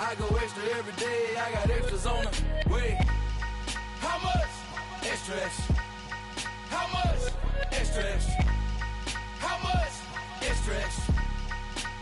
I go extra every day, I got extras on the way. How much? Extra, extra. How much? Extra, extra. How much? Extra, extra.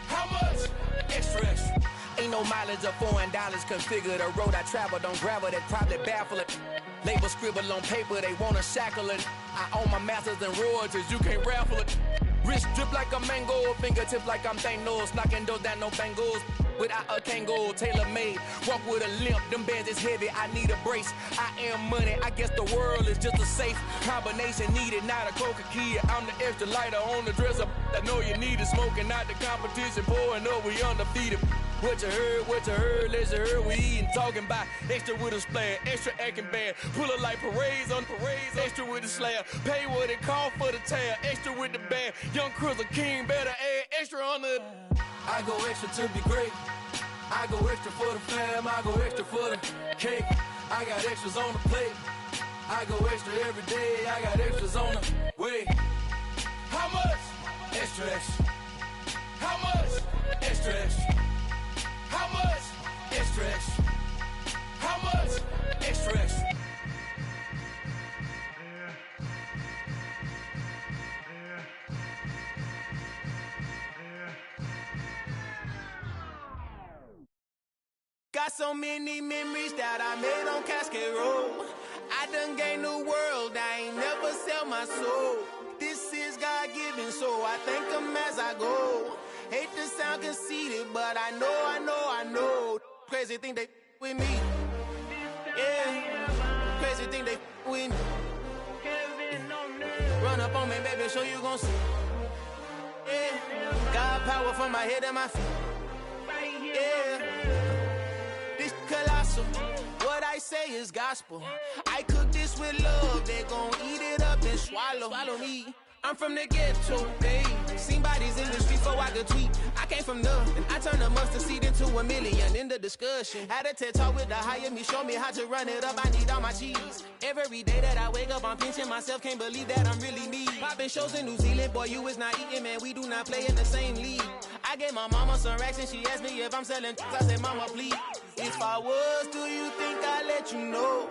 How much? Extra, extra. Ain't no mileage of $4 configure the road I travel. Don't gravel that probably baffle it. Label scribble on paper, they wanna shackle it. I own my masters and royalties, you can't raffle it. Wrist drip like a mango, fingertips like I'm Thanos. Knocking those down, no bangles. Without a Kango, tailor-made. Walk with a limp, them bands is heavy, I need a brace. I am money, I guess the world is just a safe combination needed, not a coca-key. I'm the extra lighter on the dresser. I know you need it, smoking out the competition, pouring up, we undefeated. What you heard, let's hear we eatin', talking about extra with a splash, extra acting bad, pull it like parades on parades, extra with the slab, pay what it cost for the tab, extra with the band, young Chris a king, better add extra on the. I go extra to be great, I go extra for the fam, I go extra for the cake, I got extras on the plate, I go extra every day, I got extras on the way. How much? Extra, extra. How much? Extra, extra. How much? Extra, extra. How much? Extra, extra. Got so many memories that I made on Cascade Road. I done gained the world, I ain't never sell my soul. This is God-given, so I thank him as I go. Hate to sound conceited, but I know. Crazy thing they with me. Yeah. Crazy thing they with me. Run up on me, baby, so you gon' see. Yeah. Got power from my head and my feet. Yeah. This colossal. What I say is gospel. I cook this with love. They gon' eat it up and swallow me. I'm from the ghetto, babe. Seen bodies in the streets before I could tweet. I came from nothing. I turned a mustard seed into a million in the discussion. Had a TED talk with the higher me, show me how to run it up. I need all my cheese. Every day that I wake up, I'm pinching myself. Can't believe that I'm really me. Popping shows in New Zealand, boy, you is not eating, man. We do not play in the same league. I gave my mama some racks and she asked me if I'm selling. I said, mama, please. If I was, do you think I'd let you know?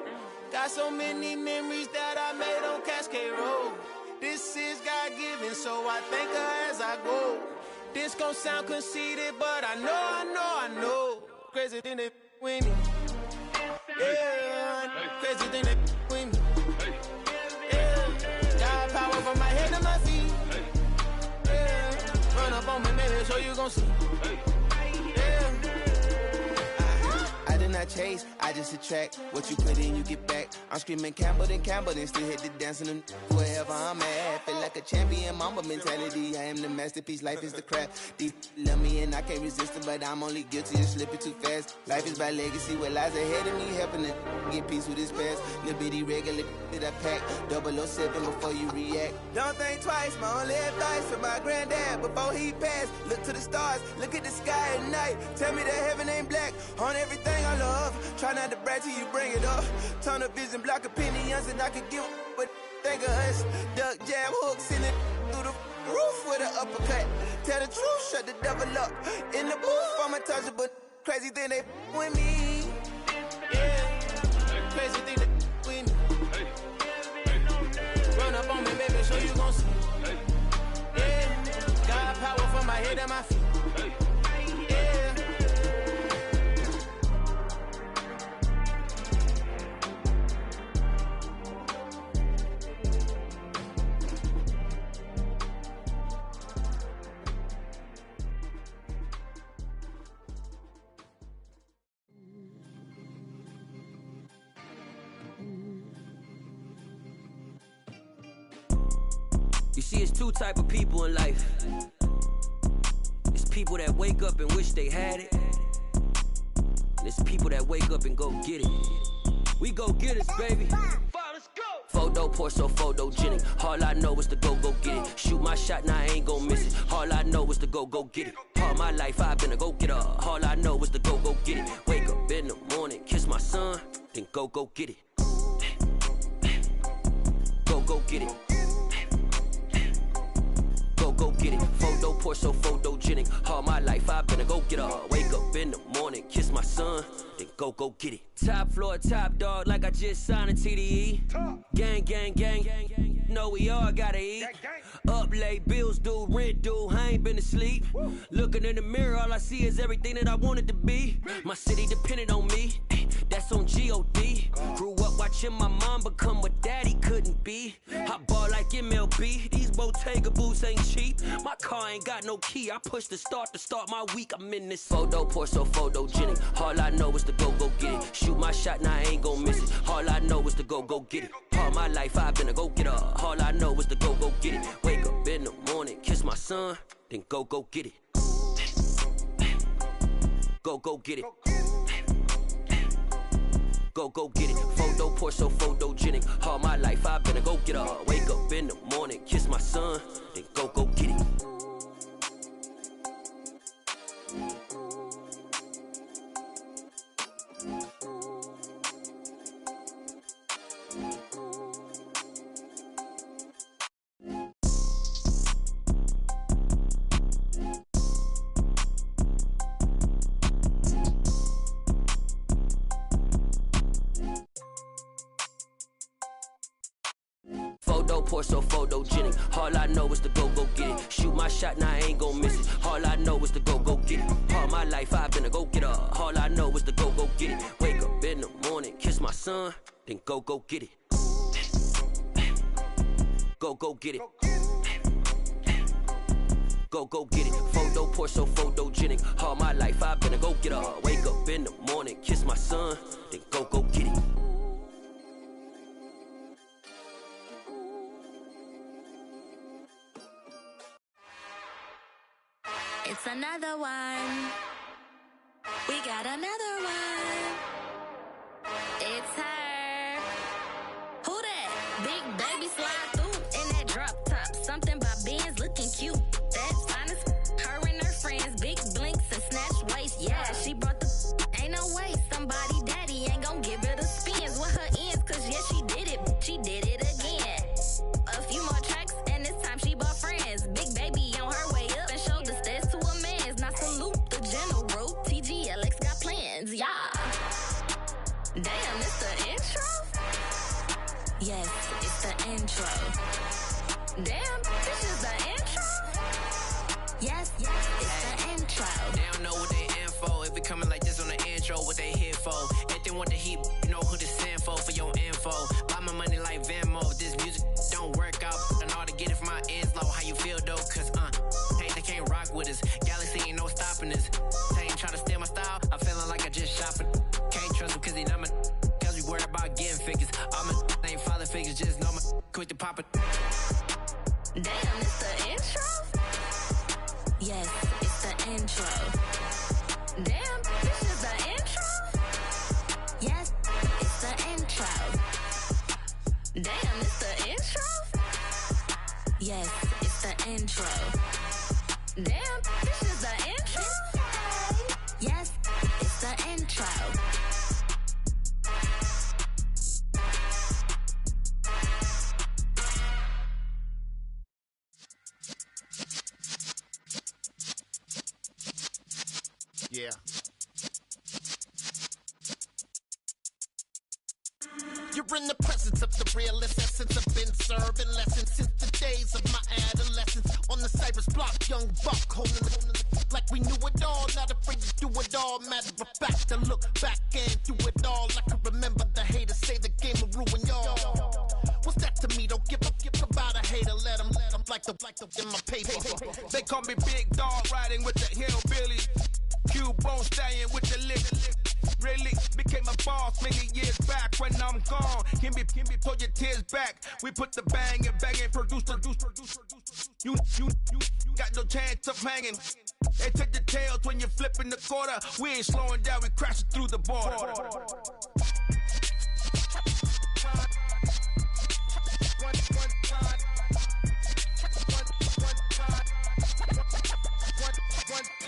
Got so many memories that I made on Cascade Road. This is God-given, so I thank her as I go. This gon' sound conceited, but I know. Crazy thing they with me. Yeah, crazy thing they with me. Yeah, got power from my head to my feet. Yeah, run up on me, maybe, so you gon' see. Yeah. I did not chase, I just attract. What you put in, you get back. I'm screaming Campbell, then still hit the dance and wherever I'm at. Feel like a champion, mamba mentality. I am the masterpiece, life is the crap. Deep love me and I can't resist it, but I'm only guilty of slipping too fast. Life is by legacy, what lies ahead of me, helping to get peace with his past. Little bitty regular that I pack, 007 before you react. Don't think twice, my only advice for my granddad before he passed. Look to the stars, look at the sky at night. Tell me that heaven ain't black on everything I love. Try not to brag till you bring it up. Tunnel vision, block opinions, and I could give but think of us. Duck jab hooks in it through the roof with an uppercut. Tell the truth, shut the devil up. In the booth, I'm untouchable. Crazy thing they with me. Yeah, crazy thing they with me. Run up on me, baby, so you gon' see. Yeah, got power from my head and my feet. You see, it's two type of people in life. It's people that wake up and wish they had it. And it's people that wake up and go get it. We go get it, baby. Photo poor, so photogenic. All I know is to go get it. Shoot my shot, now I ain't gon' miss it. All I know is to go get it. All my life I've been a go-getter. All I know is to go get it. Wake up in the morning, kiss my son, then go get it. Go get it. Go go get it. Photo pour so photogenic. All my life I've been a go-getter. Wake up in the morning, kiss my son, then go get it. Top floor, top dog, like I just signed a TDE. Gang, gang, gang, know we all gotta eat. Up late, bills due, rent due, I ain't been asleep. Looking in the mirror, all I see is everything that I wanted to be. My city depended on me, that's on G.O.D. Grew up watching my mom become what daddy couldn't be. I ball like MLB, these Bottega boots ain't cheap. My car ain't got no key, I push the start to start my week. I'm in this photo pour so photogenic. All I know is to go get it. Shoot my shot, now I ain't gon' miss it. All I know is to go get it. All my life I've been a go-getter. All I know is to go get it. Wake up in the morning, kiss my son, then go get it. Go get it. Go get it. Photo pour so photogenic. All my life I've been a go-getter. Wake up in the morning, kiss my son, then go get it. Photo pour so photogenic. All I know is to go get it. Shoot my shot, now I ain't gon' miss it. All I know is to go get it. All my life I've been a go-getter. All I know is to go get it. Wake up in the morning, kiss my son, then go get it. Go get it. Go get it. Photo pour so photogenic. All my life I've been a go-getter. Wake up in the morning, kiss my son, then go get it. It's another one. We got another one. It's her. Who that? Big baby slide through in that drop top. Something by Benz looking cute. That's honest. Her and her friends, big blinks and snatch waist. Yeah, she brought the. Ain't no way somebody daddy ain't gon' give her the spins with her ends. Cause yeah, she did it. She did it again. A few more tracks and this time she bought friends. Big baby on her way up and showed the stairs to a man's. Now salute the general. TGLX got plans, yeah. Damn, it's the intro? Yes, it's the intro. Damn, this is the intro? Yes, it's the intro. They don't know what they in for. If we coming like this on the intro, what they here for? If they want the heat, you know who to send for your info. Buy my money like Venmo. If this music don't work out, and all to get it from my ends low. How you feel though? Cause hey, they can't rock with us. Galaxy ain't no stopping this. They ain't trying to steal my style. I'm feeling like I just shopping. Can't trust them cause they not my. Cause we worried about getting figures. All my ain't father figures, just know my quick to pop it. Damn, it's the intro? Yes, it's the intro. Damn, this is the intro? Yes, it's the intro. Damn, it's the intro? Yes, it's the intro. Damn, this is the intro? Yes, it's the intro. Yeah. You're in the presence of the realest essence. I've been serving lessons since the days of my adolescence. On the Cypress block, young buck holding like we knew it all. Not afraid to do it all. Matter of fact, I look back and do it all. I can remember the haters say the game will ruin y'all. What's that to me? Don't give about a hater. Let them like the in my paper. They call me Big Dog, riding with the hillbillies. Cubone stallion with the lick. Really became a boss many years back. When I'm gone, can be pull your tears back. We put the bang and produce. You got no chance of hanging. They take the tails when you're flipping the quarter. We ain't slowing down, we crashing through the border.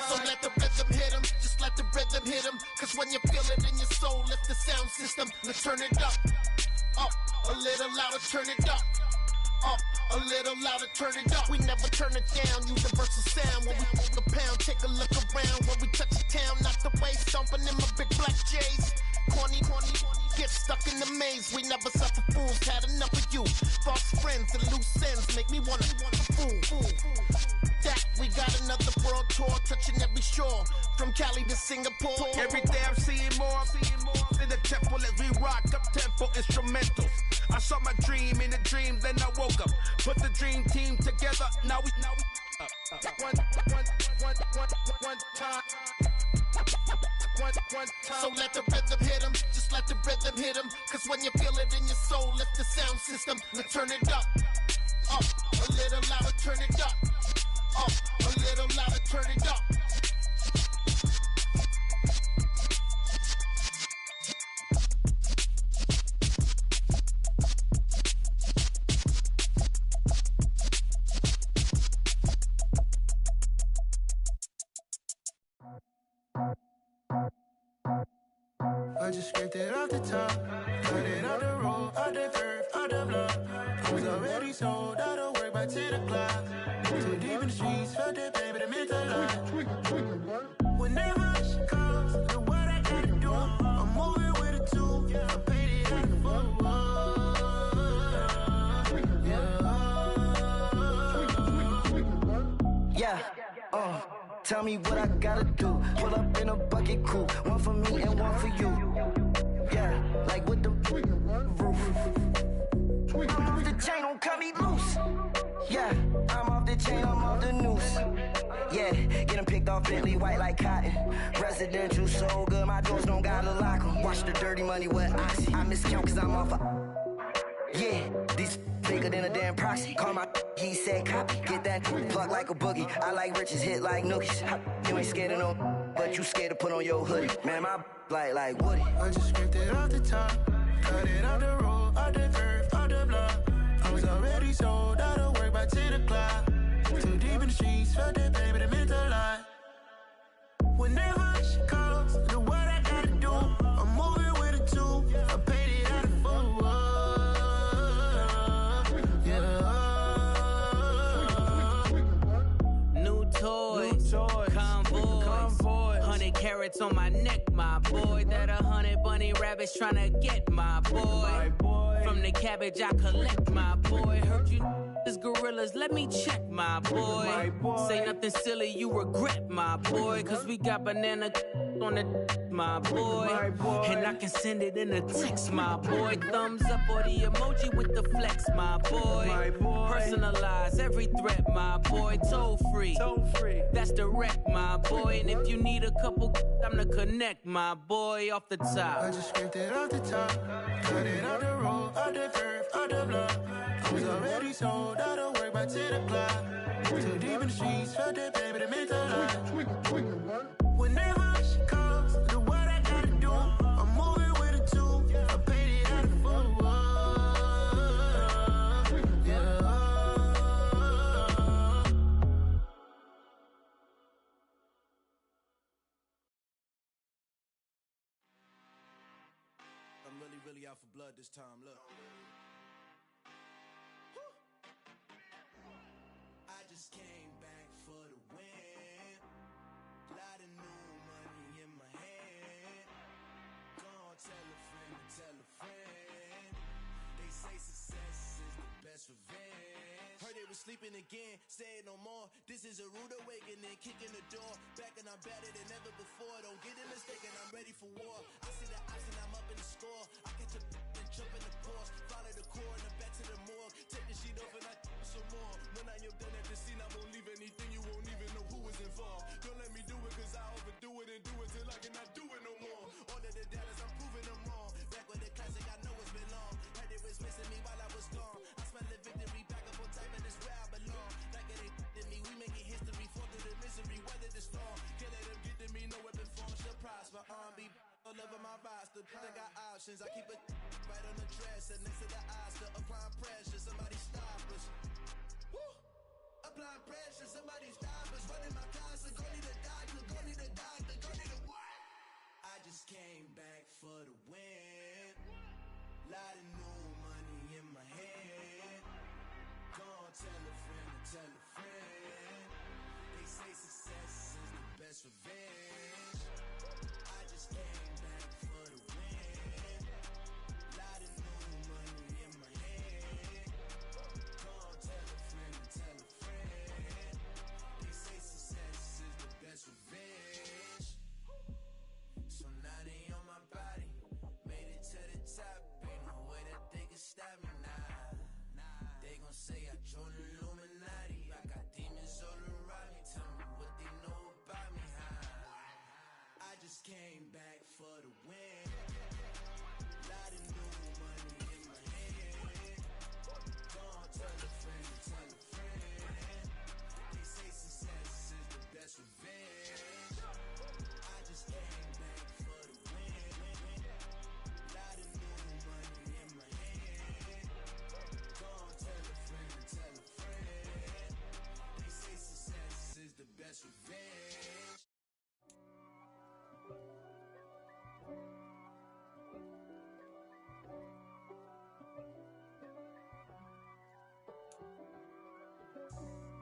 So let the rhythm hit him, just let the rhythm hit him. Cause when you feel it in your soul, lift the sound system. Let's turn it up, a little louder, turn it up, A little louder, turn it up. We never turn it down. Universal sound when we pull the pound. Take a look around when we touch the town. Not the way stomping in my big black J's. Corny, get stuck in the maze. We never suffer fools. Had enough of you. False friends and loose ends make me wanna fool. That we got another world tour touching every shore from Cali to Singapore. Every day I'm seeing more in the temple as we rock up tempo instrumentals. I saw my dream in a dream, then I woke up. Put the dream team together. Now we one time. So let the rhythm hit 'em, just let the rhythm hit 'em. Cause when you feel it in your soul, lift the sound system and turn it up. Up, a little louder, turn it up. Up, a little louder, turn it up. I just scraped it off the top, cut it out the road, out the curve, out the block. I was already sold out of work by 10 o'clock. Too deep in the streets, felt that pain, but it meant a lot. Whenever she calls, know what I gotta do. I'm moving with a two, I paid it out the full. Yeah, tell me what I gotta do. Pull up in a bucket crew, one for me and one for you. Yeah, like with the roof. I'm off the chain, don't cut me loose. Yeah, I'm off the chain, I'm off the noose. Yeah, getting picked off Bentley, white like cotton. Residential so good, my doors don't gotta lock 'em. Watch the dirty money with oxy. I miscount cause I'm off yeah, these bigger than a damn proxy. Call my he said copy. Get that plug like a boogie. I like riches, hit like nookies. You ain't scared of no, but you scared to put on your hoodie. Man, my like Woody. I just scraped it off the top, cut it out the road, out the curve, out the block. I was already sold out of work by 10 o'clock. Too deep in the streets, felt that pain, but it meant a lot. Whenever she calls, know what I gotta do. I'm moving with a two, I paid it out of full. New toys, convoy, 100 carats on my neck, my boy. That 100 bunny rabbits tryna get my boy. From the cabbage I collect, my boy. Heard you is gorillas, let me check, my boy. Say nothing silly, you regret, my boy. Cause we got banana on the my boy. And I can send it in a text, my boy. Thumbs up or the emoji with the flex, my boy. Personalize every threat, my boy. Toll free, that's direct, my boy. And if you need a couple, I'm the connect, my boy. Off the top, I just scraped it off the top, cut it out the road, out the curve, out the block. I was already sold out of work by 10 o'clock. Too deep in the streets, felt that pain, but it meant a lot. Whenever she calls, know what I gotta do. I'm moving with a two, I paid it out of full. I'm really out for blood this time, look. I just came back for the win. Lot of new money in my hand. Go on, tell a friend to tell a friend. They say success is the best revenge. Heard they was sleeping again, say it no more. This is a rude awakening, kicking the door. Back and I'm better than ever before. Don't get it mistaken, I'm ready for war. I see the option, I'm up in the score. I catch a and jump in the course. Follow the core and the back to the morgue. Take the sheet off and I some more. When I am done at the scene, I won't leave anything. You won't even know who was involved. Don't let me do it cause I overdo it and do it till I cannot do it no more. All of the doubters, I'm proving them wrong. Back with the classic, I know it's been long. Heard they was missing me while I was gone. I smell the victory, back up on time and it's where I belong. Like it ain't to me, we making history. Fall through the misery, weather the storm. Can't let them get to me, no weapon form should prosper. R&B all over my roster, I got options. I keep it right on the dresser, next to the Oscar. Applying pressure, somebody stop us. Woo! Applying pressure, somebody stop us. Running my closet, go need a doctor, go need a doctor, go need a what? I just came back for the win. Lot of new money in my hand. Go on, tell a friend to tell a friend. They say success is the best revenge. I just came back for the win. Lot of new money in my hand. Go on, tell a friend to tell a friend. They say success is the best revenge. So now they on my body. Made it to the top. Ain't no way that they can stop me now. They gon' say I joined the Illuminati. I got demons all around me. Tell me what they know about me, huh? I just came back for the win. Lot of new money in my hand. Go on, tell a friend, tell a friend. They say success is the best revenge. I just came back for the win. Lot of new money in my hand. Go on, tell a friend, tell a friend. They say success is the best revenge.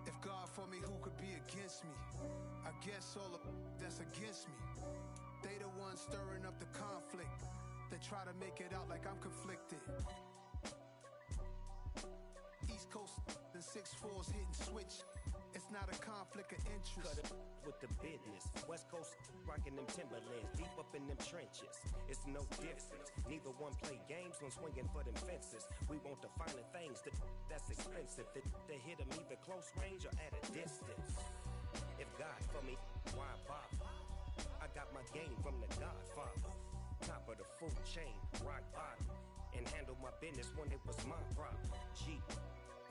If God for me, who could be against me? I guess all of that's against me. They the ones stirring up the conflict. They try to make it out like I'm conflicted. East Coast and 6'4's hitting switch. It's not a conflict of interest. Cut it with the business. West Coast rocking them Timberlands, deep up in them trenches. It's no difference. Neither one play games when swinging for them fences. We want the finer things that's expensive. That hit them either close range or at a distance. If God for me, why bother? I got my game from the Godfather. Top of the food chain, rock bottom. And handle my business when it was my problem. G.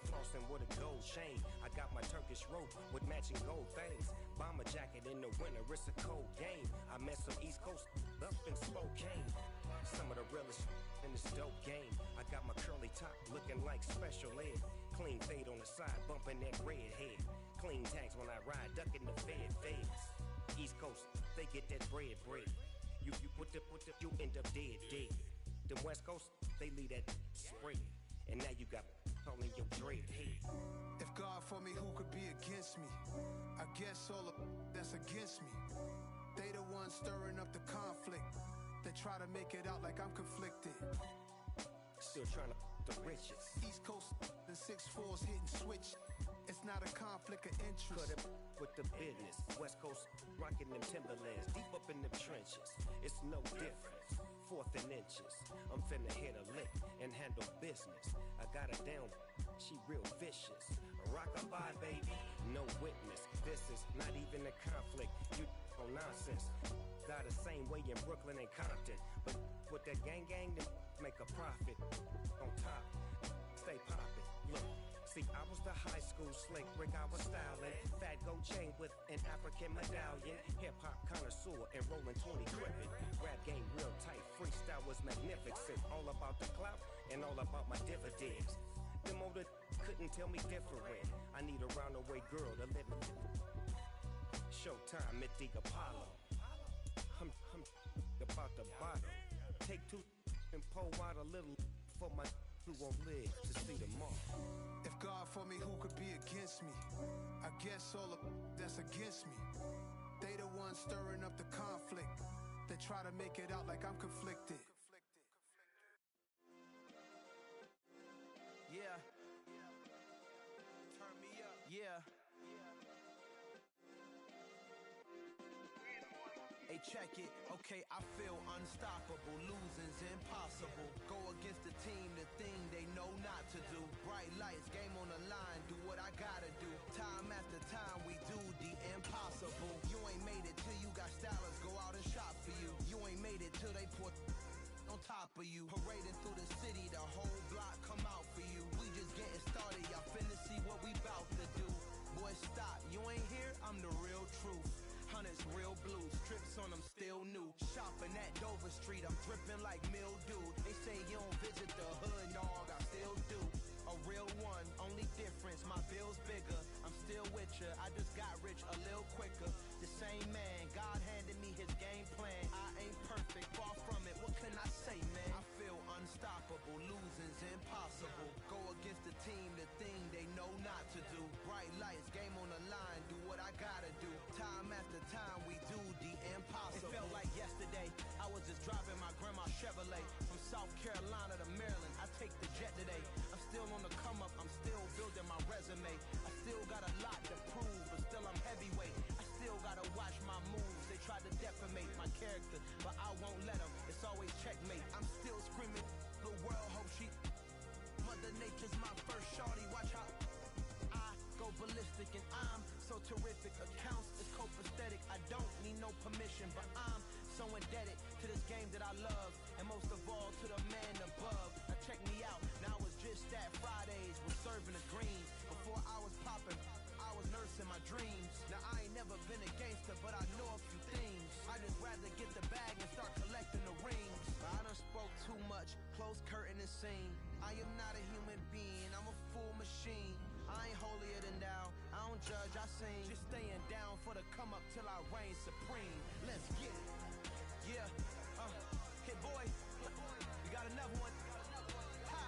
Flossing with a gold chain. I got my Turkish rope with matching gold things. Bomber jacket in the winter, it's a cold game. I met some East Coast up in Spokane. Some of the realest in this dope game. I got my curly top looking like special ed. Clean fade on the side, bumping that red head. Clean tags when I ride, ducking the feds. East Coast, they get that bread. You you end up dead. Them West Coast, they leave that spread. And now you got calling your dread head. If God for me, who could be against me? I guess all of that's against me. They the ones stirring up the conflict. They try to make it out like I'm conflicted. Still trying to the riches. East Coast and 6'4's hitting switch. It's not a conflict of interest. Cut it with the business. West Coast rocking them Timberlands, deep up in them trenches. It's no difference. 4th and inches. I'm finna hit a lick and handle business. I got her down, she real vicious. Rock-a-bye, baby, no witness. This is not even a conflict. You on nonsense. Got the same way in Brooklyn and Compton. But with that gang, then make a profit. On top, stay poppin'. Look. See, I was the high school slick Rick, I was styling. Fat gold chain with an African medallion. Hip-hop connoisseur and rolling 20 gripping. Rap game real tight, freestyle was magnificent. All about the clout and all about my dividends. Them older couldn't tell me different. I need a round-away girl to live in. Showtime at the Apollo. I'm about the bottom. Take 2 and pour out a little for my who won't live to see tomorrow. If God for me, who could be against me? I guess all of that's against me. They the ones stirring up the conflict. They try to make it out like I'm conflicted. Yeah. Turn me up. Yeah. Hey, check it. Okay, I feel unstoppable. Losing's impossible. Go against the team, the thing they know not to do. Bright lights, game on the line. Do what I gotta do. Time after time, we do the impossible. You ain't made it till you got stylers go out and shop for you. You ain't made it till they put on top of you. Parading through the city, the whole block come out for you. We just getting started, y'all finna see what we bout to do. Boy, stop, you ain't here, I'm the real truth. Hunters, real blues, strips on them still new. Shopping at Dover Street, I'm dripping like mildew. They say you don't visit the hood, dog, I still do. A real one, only difference, my bill's bigger. I'm still with ya, I just got rich a little quicker. The same man, God handed me his game plan. I ain't perfect, far from it, what can I say, man? I feel unstoppable, losing's impossible. Go against the team, the thing they know not character, but I won't let them. It's always checkmate. I'm still screaming, the world hope she. Mother Nature's my first shorty. Watch how I go ballistic, and I'm so terrific. Accounts is copacetic. I don't need no permission, but I'm so indebted to this game that I love, and most of all to the man above. Now check me out. Now I was just at Fridays, was serving the greens. Before I was popping, I was nursing my dreams. Now I ain't never been a gangster, but I know a few things. I just rather get the bag and start collecting the rings. I done spoke too much, close curtain and scene. I am not a human being, I'm a full machine. I ain't holier than thou, I don't judge, I sing. Just staying down for the come up till I reign supreme. Let's get it. Yeah, hit boy, we got another one. Ha!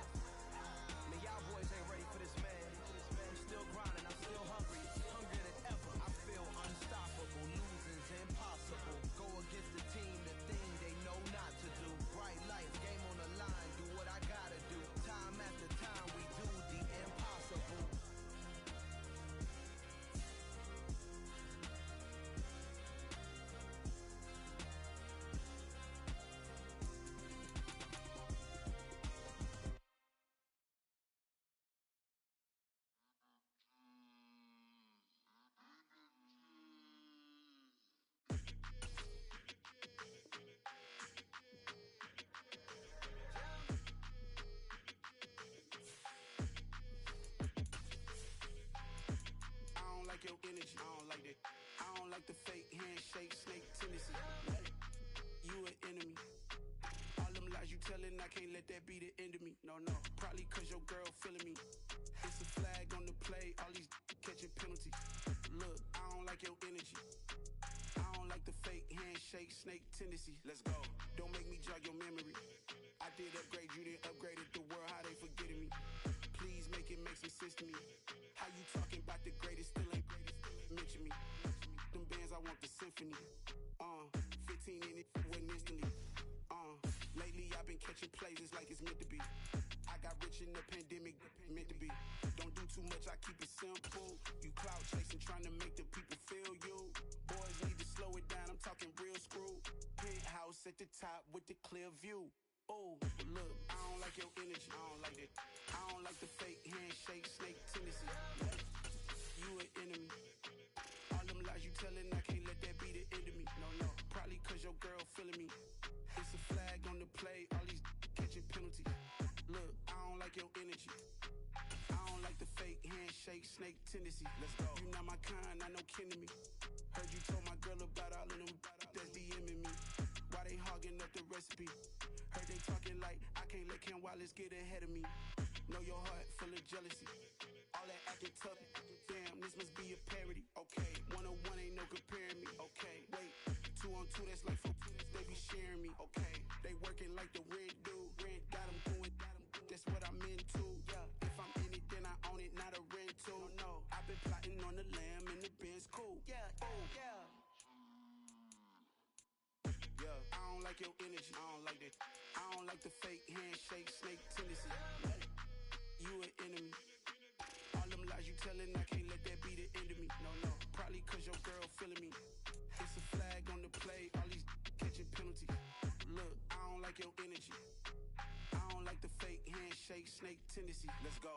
Man, y'all boys ain't ready for this, man. I'm still grinding, I'm still hungry, hungrier than ever. I feel unstoppable, losing's impossible. Go against the team, the thing they know not to do. Bright lights, game on the line, do what I gotta do. Time after time, we do the impossible. Your energy, I don't like that. I don't like the fake handshake, snake tendency. You an enemy. All them lies you telling, I can't let that be the end of me. No, probably cause your girl feeling me. It's a flag on the play, all these catching penalties. Look, I don't like your energy. I don't like the fake handshake, snake tendency. Let's go. Don't make me jog your memory. I did upgrade, you didn't upgrade it. The world, how they forgetting me. Please make it make some sense to me. How you talking about the greatest, still ain't greatest, mention me. Them bands, I want the symphony. 15 in it, wasn't instantly. Lately I've been catching plays, it's like it's meant to be. I got rich in the pandemic, meant to be. Don't do too much, I keep it simple. You clout chasing, trying to make the people feel you. Boys need to slow it down, I'm talking real screw. Penthouse at the top with the clear view. Oh, look, I don't like your energy, I don't like it. I don't like the fake handshake, snake tendency. You an enemy. All them lies you telling, I can't let that be the end of me. No, probably cause your girl feeling me. It's a flag on the play, all these catching penalties. Look, I don't like your energy. I don't like the fake handshake, snake tendency. Let's go. You not my kind, I know kin to me. Heard you told my girl about all of them that's DMing me. Why they hogging up the recipe? Heard they talking like I can't let Ken Wallace get ahead of me. Know your heart full of jealousy. All that acting tough, damn, this must be a parody. Okay, 101 ain't no comparing me. Okay, wait, 2 on 2, that's like 4, they be sharing me. Okay, they working like the rent dude. Rent got them going, that's what I'm into. Yeah, if I'm in it, then I own it, not a rental. No, I've been plotting on the lamb and the Benz cool. Yeah, oh, yeah. I don't like your energy, I don't like that. I don't like the fake handshake, snake tendency. You an enemy. All them lies you telling, I can't let that be the end of me. No, probably cause your girl feeling me. It's a flag on the play, all these catching penalties. Look, I don't like your energy. I don't like the fake handshake, snake tendency. Let's go.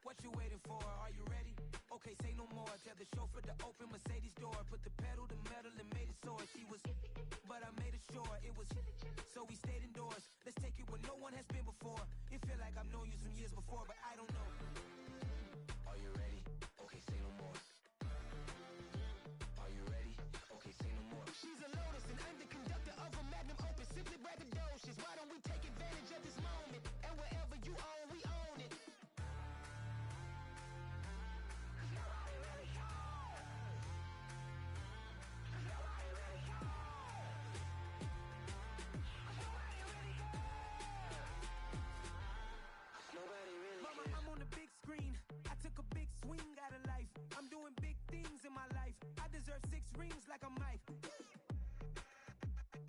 What you waiting for? Are you ready? Okay, say no more. Tell the chauffeur to open Mercedes door. Put the pedal to metal and made it soar. She was, but I made it sure it was. So we stayed indoors. Let's take it where no one has been before. It feel like I've known you some years before, but I don't know. Are you ready? Okay, say no more. Are you ready? Okay, say no more. She's a Lotus, an underconductor of a magnum opus, simply braggadocious. Why don't we take advantage of this moment? And wherever you own, we own it. Nobody really rings like a mic.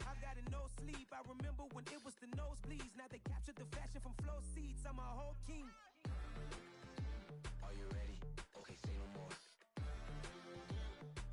I've got no sleep. I remember when it was the nosebleeds. Now they captured the fashion from flow seats. I'm a whole king. Are you ready? Okay, say no more.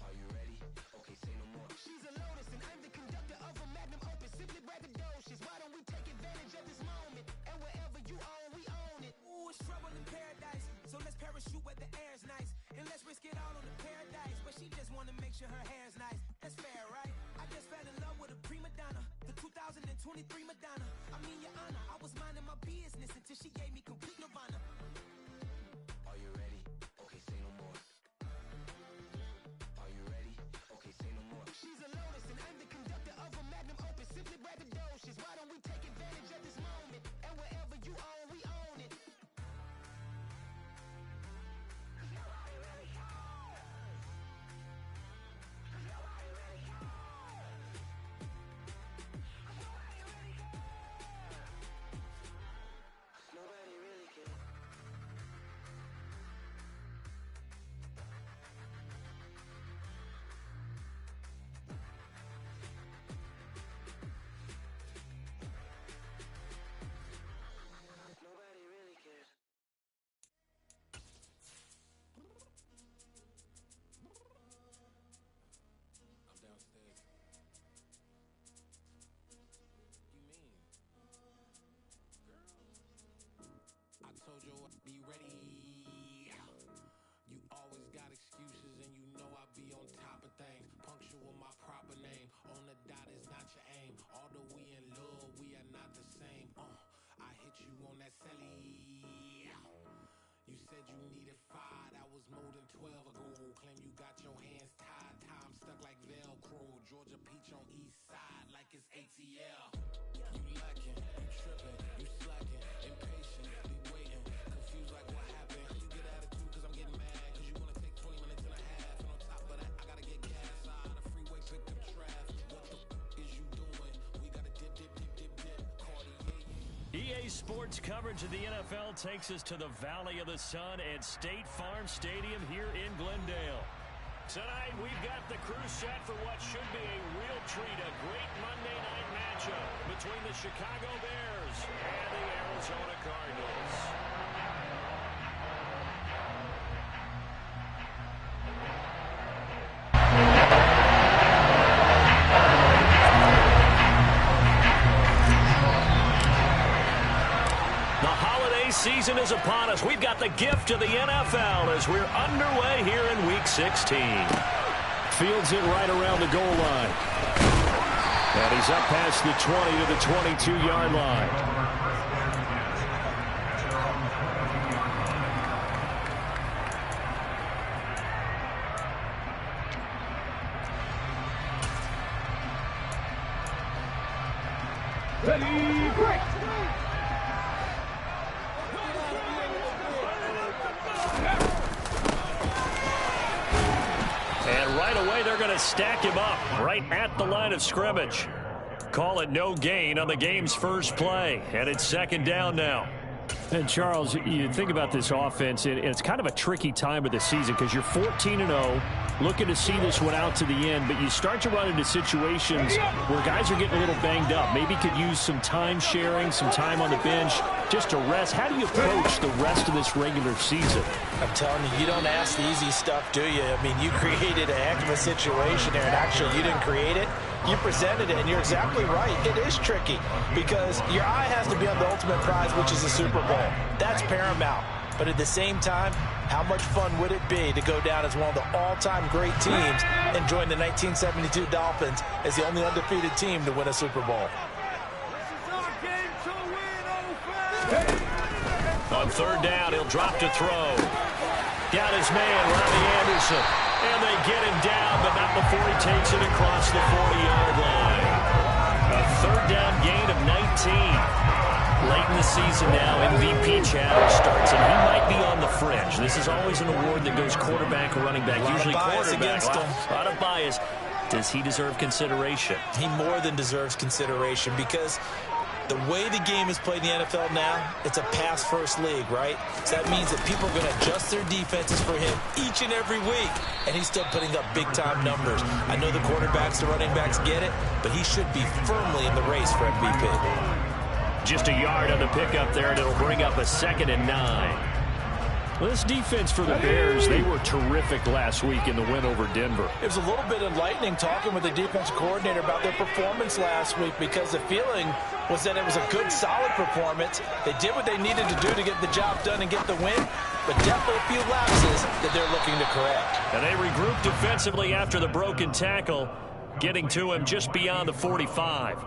Are you ready? Okay, say no more. She's a lotus and I'm the conductor of a magnum opus. Simply braggadocious. Why don't we take advantage of this moment? And wherever you own, we own it. Ooh, it's trouble in paradise. So let's parachute where the air's nice. And let's risk it all on the paradise. But she just wanna make sure her hair's nice. That's fair, right? I just fell in love with a prima donna. The 2023 Madonna. I mean, your honor, I was minding my business until she gave me complete nirvana. Are you ready? Okay, say no more. Are you ready? Okay, say no more. She's a lotus and I'm the conductor of a magnum opus. Simply braggadocious. Why don't we take advantage of this moment? And wherever you own, we own it. Nobody really cares. Nobody really cares. I'm downstairs. You mean? Girl. I told you I'd be ready. You always got excuses and you know I be on top of things. Punctual my proper name. On the dot is not your aim. Although we in love, we are not the same. I hit you on that celly. You said you needed 5, that was more than 12 ago. Claim you got your hands tied, time stuck like Velcro. Georgia Peach on east side like it's ATL. You lacking, you tripping, you slacking, impatient, be waiting, confused like what happened. You get attitude cause I'm getting mad, cause you wanna take 20 minutes and a half. And on top of that, I gotta get gas out of the freeway, pick up traffic. What the is you doing? We gotta dip, Cartier. EA Sports coverage of the NFL takes us to the Valley of the Sun at State Farm Stadium here in Glendale. Tonight, we've got the crew set for what should be a real treat, a great Monday night matchup between the Chicago Bears and the Arizona Cardinals. Season is upon us. We've got the gift of the NFL as we're underway here in Week 16. Fields it right around the goal line. And he's up past the 20 to the 22-yard line. Ready, break! And right away, they're going to stack him up right at the line of scrimmage. Call it no gain on the game's first play. And it's second down now. And, Charles, you think about this offense, and it's kind of a tricky time of the season because you're 14-0, looking to see this one out to the end, but you start to run into situations where guys are getting a little banged up. Maybe could use some time sharing, some time on the bench just to rest. How do you approach the rest of this regular season? I'm telling you, you don't ask the easy stuff, do you? I mean, you created a heck of a situation there, and actually you didn't create it. You presented it, and you're exactly right. It is tricky because your eye has to be on the ultimate prize, which is the Super Bowl. That's paramount. But at the same time, how much fun would it be to go down as one of the all-time great teams and join the 1972 Dolphins as the only undefeated team to win a Super Bowl? On third down, he'll drop to throw. Got his man, Robbie Anderson. And they get him down, but not before he takes it across the 40-yard line. A third down gain of 19. Late in the season now, MVP challenge starts, and he might be on the fringe. This is always an award that goes quarterback or running back, usually quarterback. A lot of bias. Does he deserve consideration? He more than deserves consideration because The way the game is played in the NFL now, it's a pass-first league, right? So that means that people are going to adjust their defenses for him each and every week, and he's still putting up big-time numbers. I know the quarterbacks, the running backs get it, but he should be firmly in the race for MVP. Just a yard on the pickup there, and it'll bring up a 2nd and 9. Well, this defense for the Bears, they were terrific last week in the win over Denver. It was a little bit enlightening talking with the defensive coordinator about their performance last week because the feeling was that it was a good, solid performance. They did what they needed to do to get the job done and get the win, but definitely a few lapses that they're looking to correct. And they regrouped defensively after the broken tackle, getting to him just beyond the 45.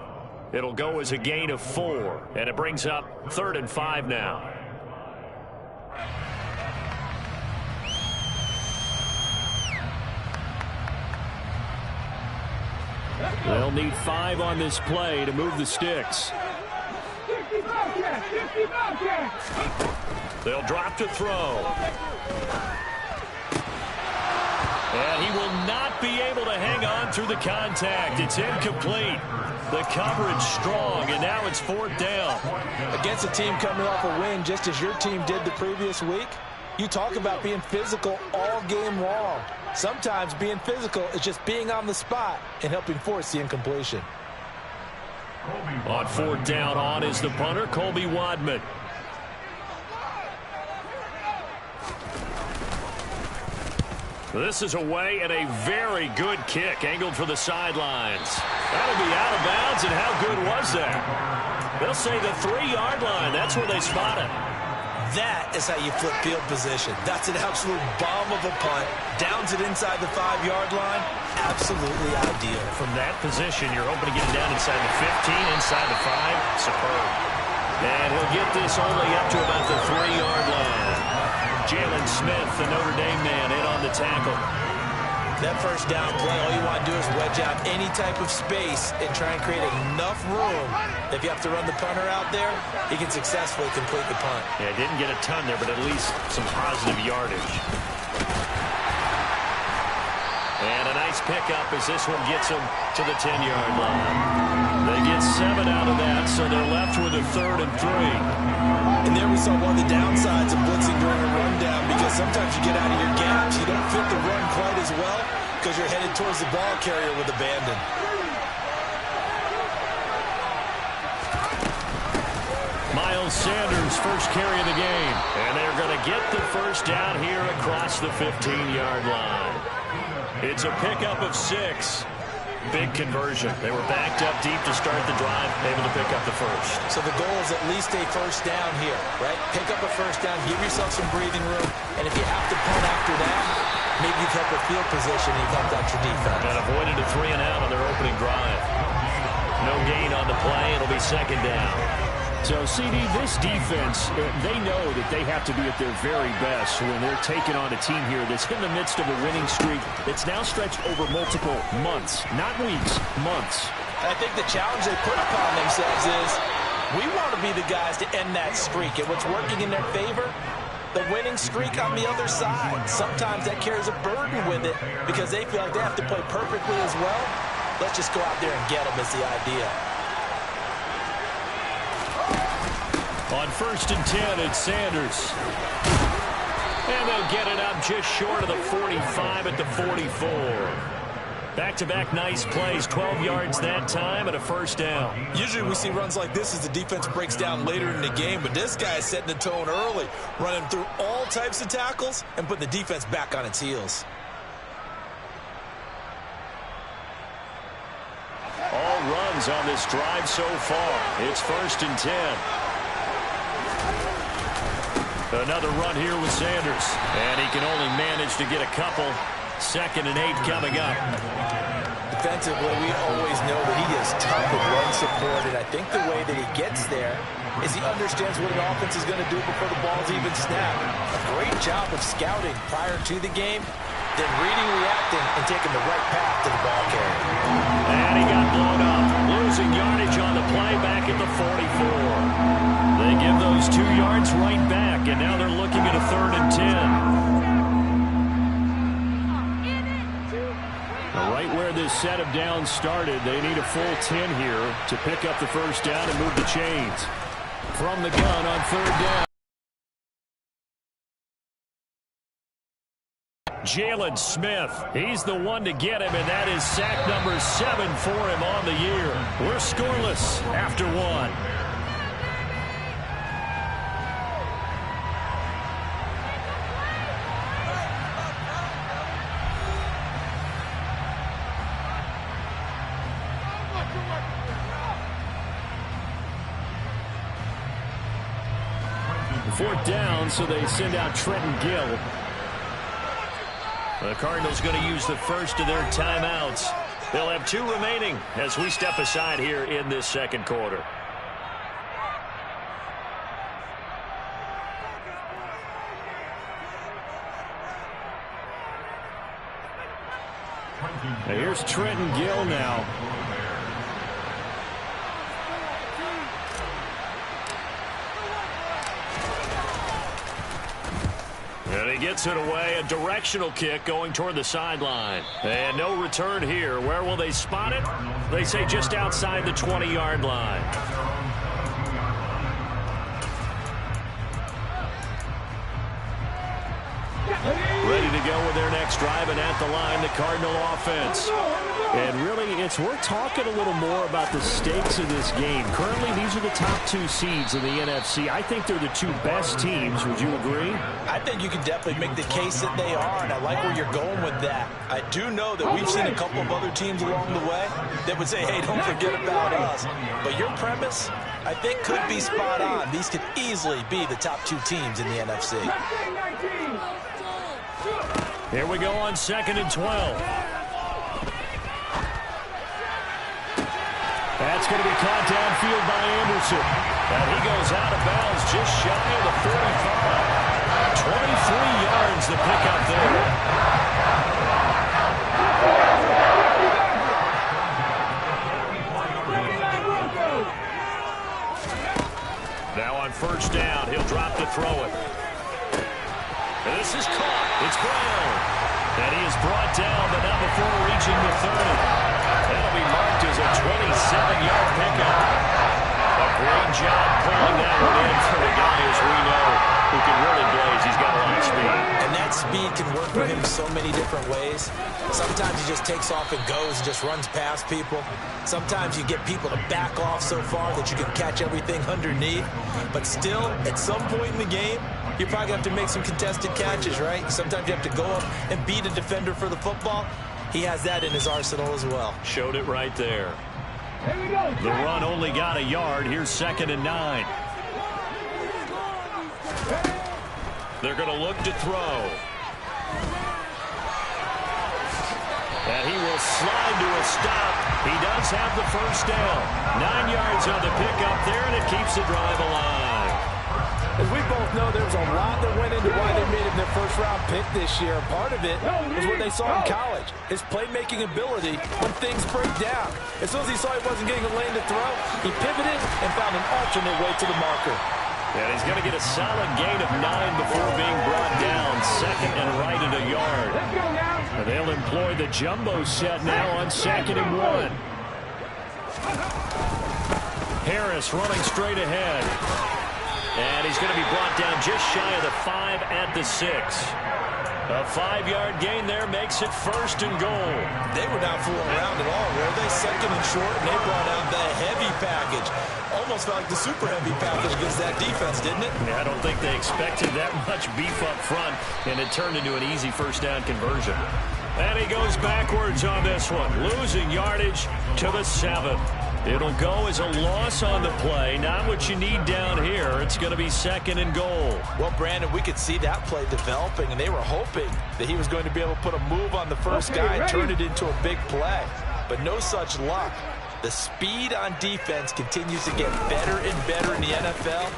It'll go as a gain of 4, and it brings up 3rd and 5 now. They'll need 5 on this play to move the sticks. They'll drop to throw. And he will not be able to hang on through the contact. It's incomplete. The coverage strong, and now it's 4th down. Against a team coming off a win, just as your team did the previous week, you talk about being physical all game long. Sometimes being physical is just being on the spot and helping force the incompletion. On 4th down, on is the punter, Colby Wadman. This is away and a very good kick, angled for the sidelines. That'll be out of bounds, and how good was that? They'll say the 3-yard line. That's where they spot it. That is how you flip field position. That's an absolute bomb of a punt. Downs it inside the 5-yard line. Absolutely ideal. From that position, you're hoping to get it down inside the 15, inside the 5. Superb. And he'll get this only up to about the 3-yard line. Jalen Smith, the Notre Dame man, in on the tackle. That first down play, all you want to do is wedge out any type of space and try and create enough room. If you have to run the punter out there, he can successfully complete the punt. Yeah, didn't get a ton there, but at least some positive yardage. And a nice pickup as this one gets him to the 10-yard line. They get 7 out of that, so they're left with a 3rd and 3. And there we saw one of the downsides of blitzing during a rundown, because sometimes you get out of your gaps. You don't fit the run quite as well because you're headed towards the ball carrier with abandon. Miles Sanders, first carry of the game. And they're going to get the first down here across the 15-yard line. It's a pickup of 6. Big conversion. They were backed up deep to start the drive, able to pick up the first. So the goal is at least a first down here, right? Pick up a first down, give yourself some breathing room, and if you have to punt after that, maybe you've helped with field position and you've helped out your defense. And avoided a 3 and out on their opening drive. No gain on the play. It'll be 2nd down. So, CD, this defense, they know that they have to be at their very best when they're taking on a team here that's in the midst of a winning streak that's now stretched over multiple months, not weeks, months. I think the challenge they put upon themselves is we want to be the guys to end that streak. And what's working in their favor? The winning streak on the other side. Sometimes that carries a burden with it because they feel like they have to play perfectly as well. Let's just go out there and get them is the idea. On 1st and 10, it's Sanders. And they'll get it up just short of the 45 at the 44. Back-to-back nice plays, 12 yards that time and a first down. Usually we see runs like this as the defense breaks down later in the game, but this guy is setting the tone early, running through all types of tackles and putting the defense back on its heels. All runs on this drive so far. It's 1st and 10. Another run here with Sanders. And he can only manage to get a couple. 2nd and 8 coming up. Defensively, we always know that he is tough with run support, and I think the way that he gets there is he understands what an offense is going to do before the ball's even snapped. A great job of scouting prior to the game, then reading, reacting, and taking the right path to the ball carrier. And he got blown up, losing yardage on the play back at the 44. They give those 2 yards right back, and now they're looking at a 3rd and 10. A Right where this set of downs started, they need a full 10 here to pick up the first down and move the chains. From the gun on third down. Jalen Smith, he's the one to get him, and that is sack number 7 for him on the year. We're scoreless after 1. Fourth down, so they send out Trenton Gill. The Cardinals going to use the first of their timeouts. They'll have 2 remaining as we step aside here in this second quarter. Now here's Trenton Gill now. And he gets it away, a directional kick going toward the sideline. And no return here. Where will they spot it? They say just outside the 20-yard line. Ready to go with their next drive, and at the line, the Cardinal offense. And really, it's worth talking a little more about the stakes of this game. Currently, these are the top 2 seeds in the NFC. I think they're the 2 best teams. Would you agree? I think you can definitely make the case that they are, and I like where you're going with that. I do know that we've seen a couple of other teams along the way that would say, hey, don't forget about us. But your premise, I think, could be spot on. These could easily be the top 2 teams in the NFC. Here we go on 2nd and 12. That's going to be caught downfield by Anderson. And he goes out of bounds just shy of the 45. 23 yards to pick up there. Now on first down, he'll drop to throw it. And this is caught. It's Brown. And he is brought down, but not before reaching the 30. That'll be marked as a 27-yard pickup. A great job pulling that one in for the guy, as we know, who can really blaze. He's got a lot of speed. And that speed can work for him so many different ways. Sometimes he just takes off and goes and just runs past people. Sometimes you get people to back off so far that you can catch everything underneath. But still, at some point in the game, you probably have to make some contested catches, right? Sometimes you have to go up and beat a defender for the football. He has that in his arsenal as well. Showed it right there. The run only got a yard. Here's 2nd and 9. They're going to look to throw. And he will slide to a stop. He does have the first down. 9 yards on the pickup there, and it keeps the drive alive. As we both know, there was a lot that went into why they made him their first-round pick this year. Part of it was what they saw in college, his playmaking ability when things break down. As soon as he saw he wasn't getting a lane to throw, he pivoted and found an alternate way to the marker. And he's going to get a solid gain of 9 before being brought down. 2nd and right at a yard. And they'll employ the jumbo set now on 2nd and 1. Harris running straight ahead. And he's going to be brought down just shy of the 5 at the 6. A 5-yard gain there makes it 1st and goal. They were not fooling around at all, were they? 2nd and short, and they brought out the heavy package. Almost felt like the super heavy package against that defense, didn't it? Yeah, I don't think they expected that much beef up front, and it turned into an easy first down conversion. And he goes backwards on this one, losing yardage to the 7. It'll go as a loss on the play. Not what you need down here. It's going to be 2nd and goal. Well, Brandon, we could see that play developing, and they were hoping that he was going to be able to put a move on the first guy and turn it into a big play. But no such luck. The speed on defense continues to get better and better in the NFL.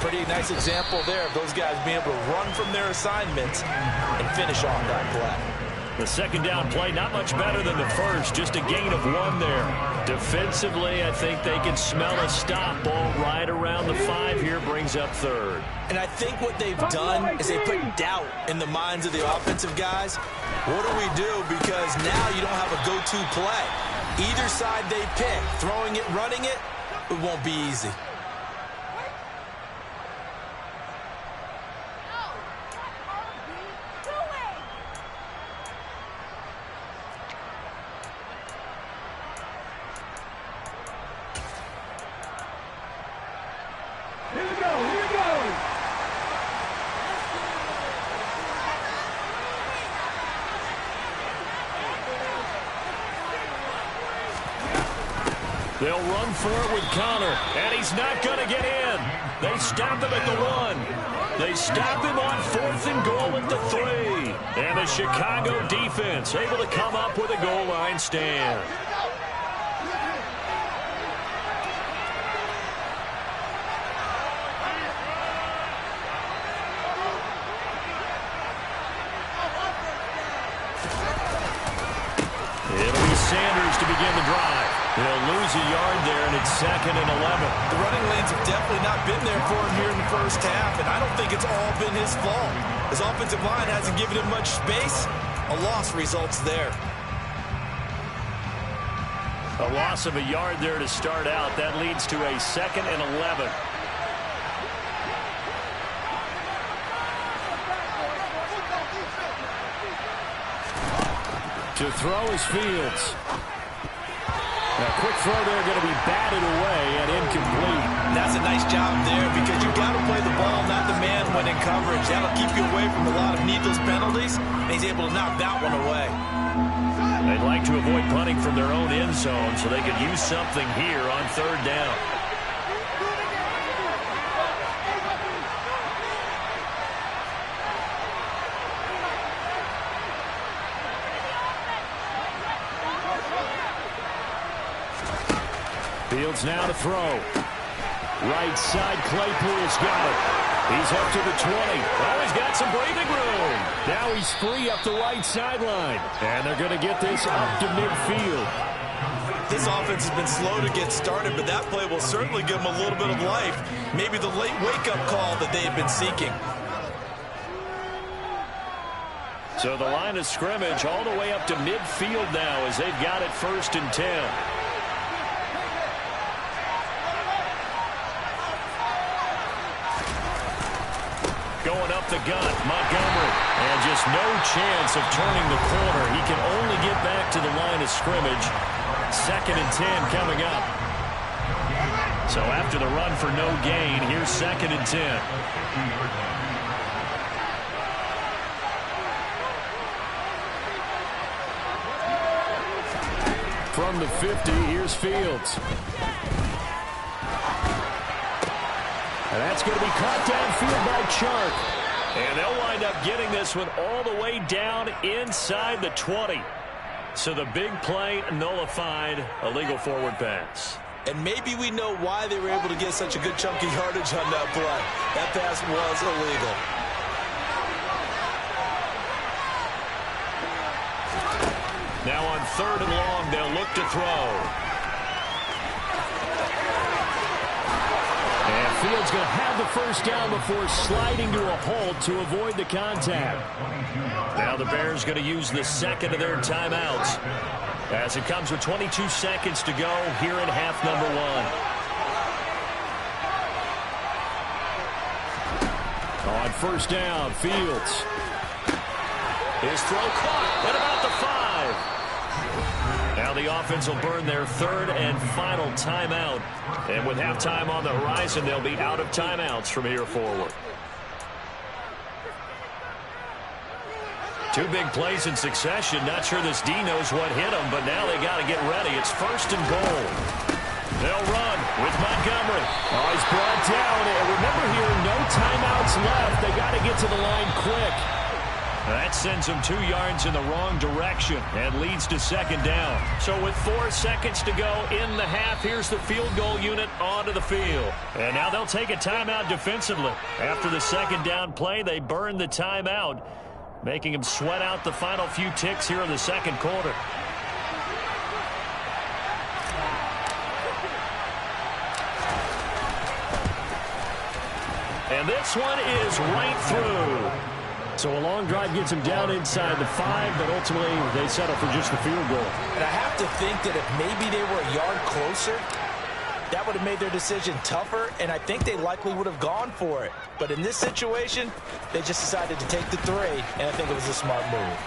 Pretty nice example there of those guys being able to run from their assignments and finish off that play. The 2nd down play, not much better than the first, just a gain of 1 there. Defensively, I think they can smell a stop. Ball right around the 5 here, brings up 3rd. And I think what they've done is they put doubt in the minds of the offensive guys. What do we do? Because now you don't have a go-to play. Either side they pick, throwing it, running it, it won't be easy. They'll run for it with Connor, and he's not going to get in. They stop him at the 1. They stop him on 4th and goal at the 3. And the Chicago defense able to come up with a goal line stand. It'll be Sanders to begin the drive. He'll lose a yard there, and it's 2nd and 11. The running lanes have definitely not been there for him here in the first half, and I don't think it's all been his fault. His offensive line hasn't given him much space. A loss results there. A loss of a yard there to start out. That leads to a 2nd and 11. To throw is Fields. A quick throw there, going to be batted away and incomplete. That's a nice job there because you've got to play the ball, not the man when in coverage. That'll keep you away from a lot of needless penalties, and he's able to knock that one away. They'd like to avoid punting from their own end zone so they could use something here on 3rd down. Fields now to throw. Right side, Claypool's got it. He's up to the 20. Oh, he's got some breathing room. Now he's free up the right sideline. And they're going to get this up to midfield. This offense has been slow to get started, but that play will certainly give them a little bit of life. Maybe the late wake-up call that they had been seeking. So the line of scrimmage all the way up to midfield now as they've got it 1st and 10. Going up the gut, Montgomery. And just no chance of turning the corner. He can only get back to the line of scrimmage. 2nd and 10 coming up. So after the run for no gain, here's 2nd and 10. From the 50, here's Fields. And that's going to be caught downfield by Chark. And they'll wind up getting this one all the way down inside the 20. So the big play nullified, a legal forward pass. And maybe we know why they were able to get such a good chunky yardage on that play. That pass was illegal. Now on 3rd and long, they'll look to throw. And Fields going to have the 1st down before sliding to a halt to avoid the contact. Now the Bears going to use the 2nd of their timeouts as it comes with 22 seconds to go here in half number 1. On 1st down, Fields. His throw caught at about the 5. Now the offense will burn their 3rd and final timeout. And with halftime on the horizon, they'll be out of timeouts from here forward. 2 big plays in succession. Not sure this D knows what hit him, but now they got to get ready. It's 1st and goal. They'll run with Montgomery. Oh, he's brought down. And remember here, no timeouts left. They got to get to the line quick. That sends them 2 yards in the wrong direction and leads to 2nd down. So with 4 seconds to go in the half, here's the field goal unit onto the field. And now they'll take a timeout defensively. After the 2nd down play, they burn the timeout, making them sweat out the final few ticks here in the 2nd quarter. And this one is right through. So a long drive gets them down inside the 5, but ultimately they settle for just the field goal. And I have to think that if maybe they were a yard closer, that would have made their decision tougher, and I think they likely would have gone for it. But in this situation, they just decided to take the 3, and I think it was a smart move.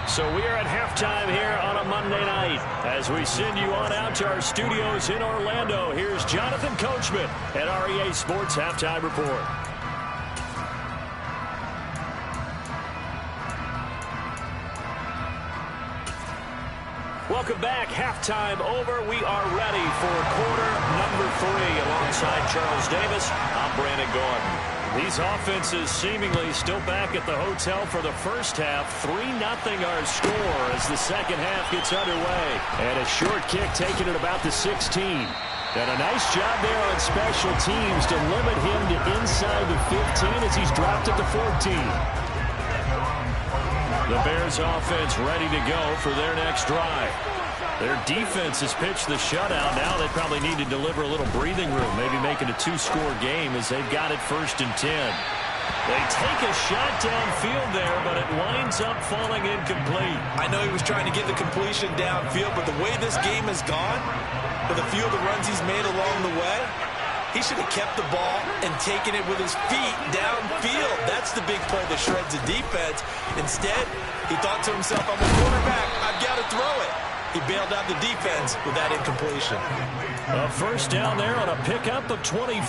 So we are at halftime here on a Monday night. As we send you on out to our studios in Orlando, here's Jonathan Coachman at REA Sports Halftime Report. Welcome back. Halftime over. We are ready for quarter number 3. Alongside Charles Davis, I'm Brandon Gordon. These offenses seemingly still back at the hotel for the first half. 3-0 our score as the second half gets underway. And a short kick taken at about the 16. And a nice job there on special teams to limit him to inside the 15 as he's dropped at the 14. The Bears offense ready to go for their next drive. Their defense has pitched the shutout. Now they probably need to deliver a little breathing room, maybe make it a 2-score game as they've got it 1st and 10. They take a shot downfield there, but it winds up falling incomplete. I know he was trying to get the completion downfield, but the way this game has gone, with a few of the runs he's made along the way, he should have kept the ball and taken it with his feet downfield. That's the big play that shreds the defense. Instead, he thought to himself, I'm a quarterback, I've got to throw it. He bailed out the defense with that incompletion. A first down there on a pickup of 25.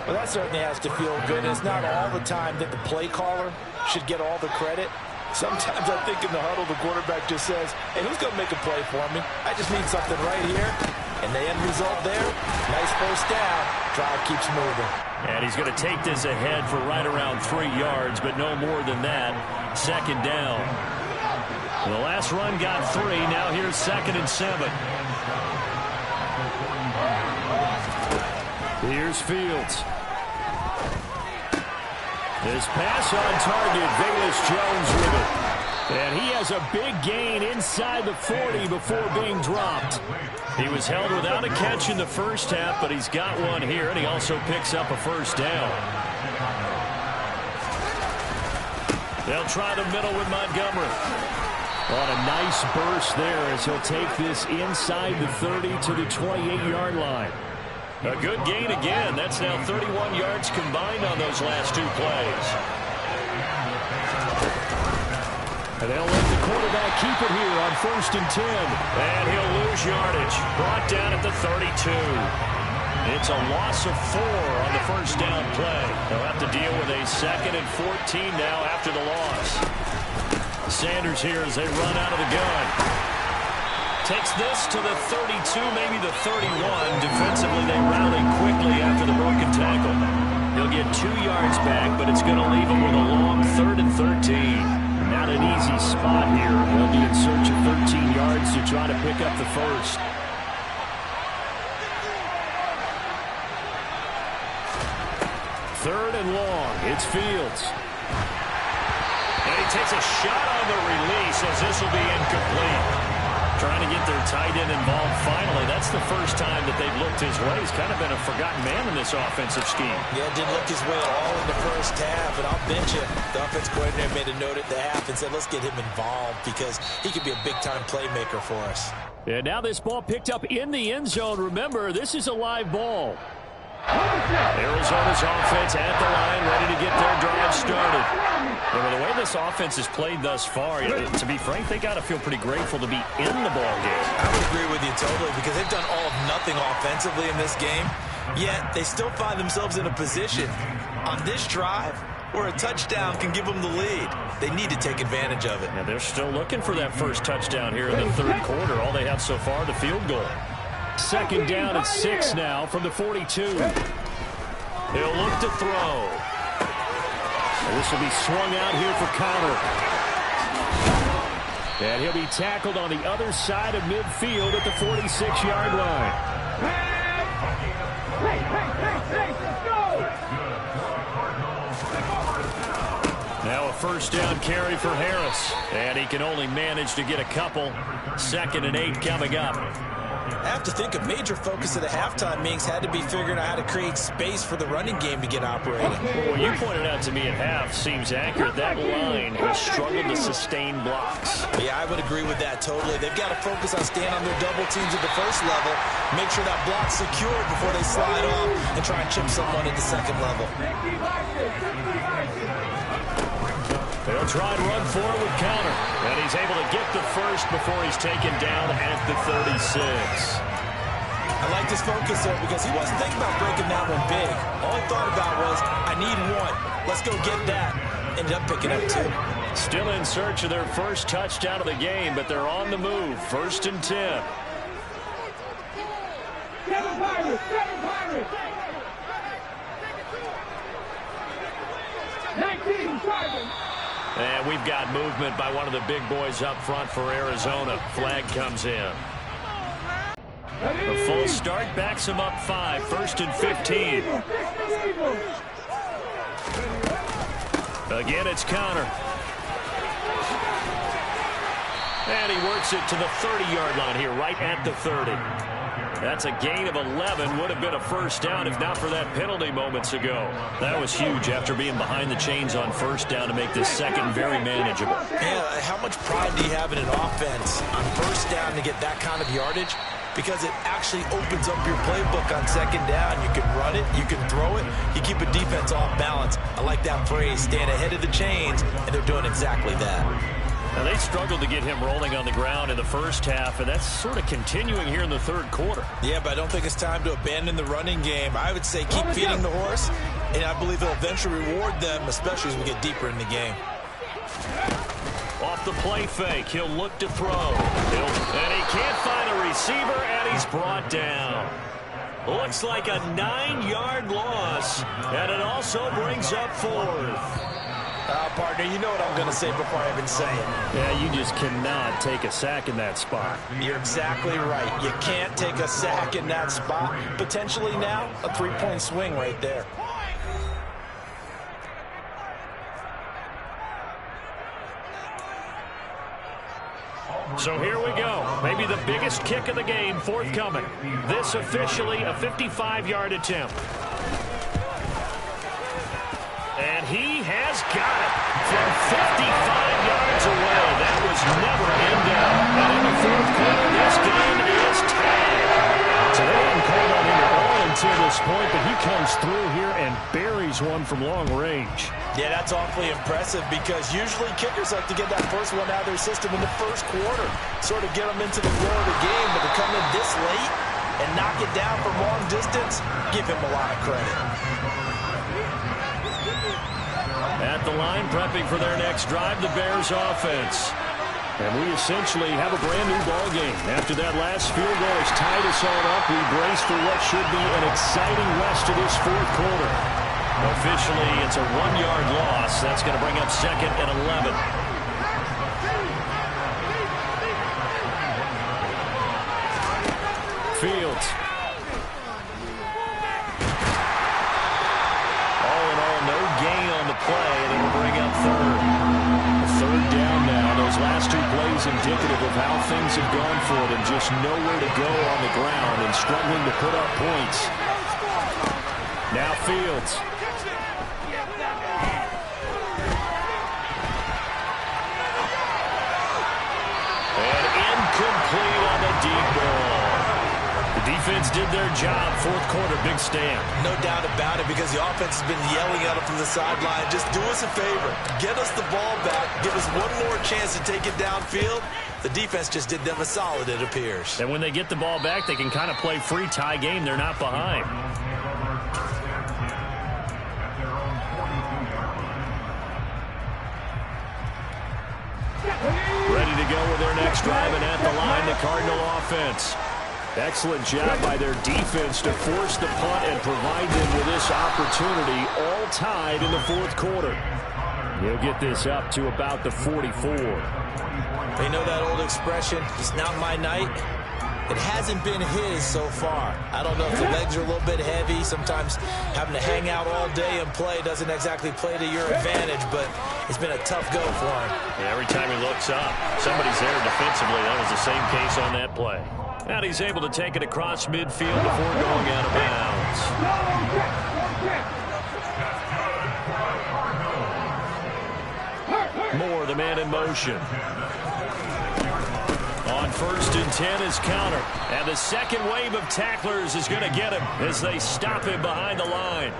Well, that certainly has to feel good. It's not all the time that the play caller should get all the credit. Sometimes I think in the huddle, the quarterback just says, hey, who's going to make a play for me? I just need something right here. And the end result there, nice first down. Drive keeps moving. And he's going to take this ahead for right around 3 yards, but no more than that. Second down. The last run got 3. Now here's 2nd and 7. Here's Fields. His pass on target. Velus Jones with it. And he has a big gain inside the 40 before being dropped. He was held without a catch in the first half, but he's got one here, and he also picks up a first down. They'll try the middle with Montgomery. On a nice burst there as he'll take this inside the 30 to the 28-yard line. A good gain again. That's now 31 yards combined on those last 2 plays. And they'll let the quarterback keep it here on 1st and 10. And he'll lose yardage. Brought down at the 32. It's a loss of 4 on the first down play. They'll have to deal with a 2nd and 14 now after the loss. Sanders here as they run out of the gun. Takes this to the 32, maybe the 31. Defensively, they rally quickly after the broken tackle. He'll get 2 yards back, but it's going to leave him with a long 3rd and 13. Not an easy spot here. They'll be in search of 13 yards to try to pick up the first. Third and long. It's Fields. And he takes a shot on the release as this will be incomplete. Trying to get their tight end involved finally. That's the first time that they've looked his way. He's kind of been a forgotten man in this offensive scheme. Yeah, didn't look his way at all in the first half. And I'll bet you the offense coordinator made a note at the half and said, let's get him involved because he could be a big-time playmaker for us. And now this ball picked up in the end zone. Remember, this is a live ball. Arizona's offense at the line, ready to get their drive started. And with the way this offense has played thus far, to be frank, they got to feel pretty grateful to be in the ball game. I would agree with you totally because they've done all of nothing offensively in this game, yet they still find themselves in a position on this drive where a touchdown can give them the lead. They need to take advantage of it. And they're still looking for that first touchdown here in the third quarter. All they have so far, the field goal. Second down at 6 now from the 42. He'll look to throw. And this will be swung out here for Connor. And he'll be tackled on the other side of midfield at the 46-yard line. Now a first down carry for Harris. And he can only manage to get a couple. 2nd and 8 coming up. I have to think a major focus of the halftime meetings had to be figuring out how to create space for the running game to get operating. Well, what you pointed out to me at half seems accurate. That line has struggled to sustain blocks. Yeah, I would agree with that totally. They've got to focus on staying on their double teams at the first level, make sure that block's secure before they slide off and try and chip someone at the second level. They'll try and run forward with counter. And he's able to get the first before he's taken down at the 36. I like this focus there because he wasn't thinking about breaking that one big. All he thought about was, I need one. Let's go get that. Ended up picking up 2. Still in search of their first touchdown of the game, but they're on the move. 1st and 10. And we've got movement by one of the big boys up front for Arizona. Flag comes in. The full start backs him up 5. 1st and 15. Again, it's counter. And he works it to the 30-yard line here, right at the 30. That's a gain of 11. Would have been a first down if not for that penalty moments ago. That was huge after being behind the chains on first down to make this second very manageable. Yeah, how much pride do you have in an offense on first down to get that kind of yardage? Because it actually opens up your playbook on second down. You can run it, you can throw it, you keep a defense off balance. I like that phrase, stand ahead of the chains, and they're doing exactly that. Now, they struggled to get him rolling on the ground in the first half, and that's sort of continuing here in the third quarter. Yeah, but I don't think it's time to abandon the running game. I would say keep feeding the horse, and I believe it'll eventually reward them, especially as we get deeper in the game. Off the play fake, he'll look to throw. And he can't find a receiver, and he's brought down. Looks like a 9-yard loss, and it also brings up 4th. Partner, you know what I'm going to say before I even say it. Yeah, you just cannot take a sack in that spot. You're exactly right. You can't take a sack in that spot. Potentially now, a 3-point swing right there. So here we go. Maybe the biggest kick of the game forthcoming. This officially a 55-yard attempt. And he has got it from 55 yards away. That was never in doubt. And in the fourth quarter, this game is tied. So they haven't called on him at all until this point, but he comes through here and buries one from long range. Yeah, that's awfully impressive because usually kickers like to get that first one out of their system in the first quarter, sort of get them into the flow of the game, but to come in this late and knock it down from long distance, give him a lot of credit. At the line, prepping for their next drive, the Bears offense. And we essentially have a brand-new ball game. After that last field goal has tied us all up, we brace for what should be an exciting rest of this fourth quarter. Officially, it's a 1-yard loss. That's going to bring up 2nd and 11. Fields. Play, and it'll bring up 3rd. A 3rd down now. Those last 2 plays indicative of how things have gone for them. Just nowhere to go on the ground and struggling to put up points. Now Fields. And incomplete on the deep ball. Defense did their job. Fourth quarter, big stand. No doubt about it because the offense has been yelling at them from the sideline. Just do us a favor. Get us the ball back. Give us one more chance to take it downfield. The defense just did them a solid, it appears. And when they get the ball back, they can kind of play free tie game. They're not behind. Ready to go with their next drive, and at the line, the Cardinal offense. Excellent job by their defense to force the punt and provide them with this opportunity, all tied in the fourth quarter. He'll get this up to about the 44. You know that old expression, it's not my night? It hasn't been his so far. I don't know if the legs are a little bit heavy. Sometimes having to hang out all day and play doesn't exactly play to your advantage, but it's been a tough go for him. Yeah, every time he looks up, somebody's there defensively. That was the same case on that play. And he's able to take it across midfield before going out of bounds. Moore, the man in motion. On 1st and 10 is counter. And the second wave of tacklers is going to get him as they stop him behind the line.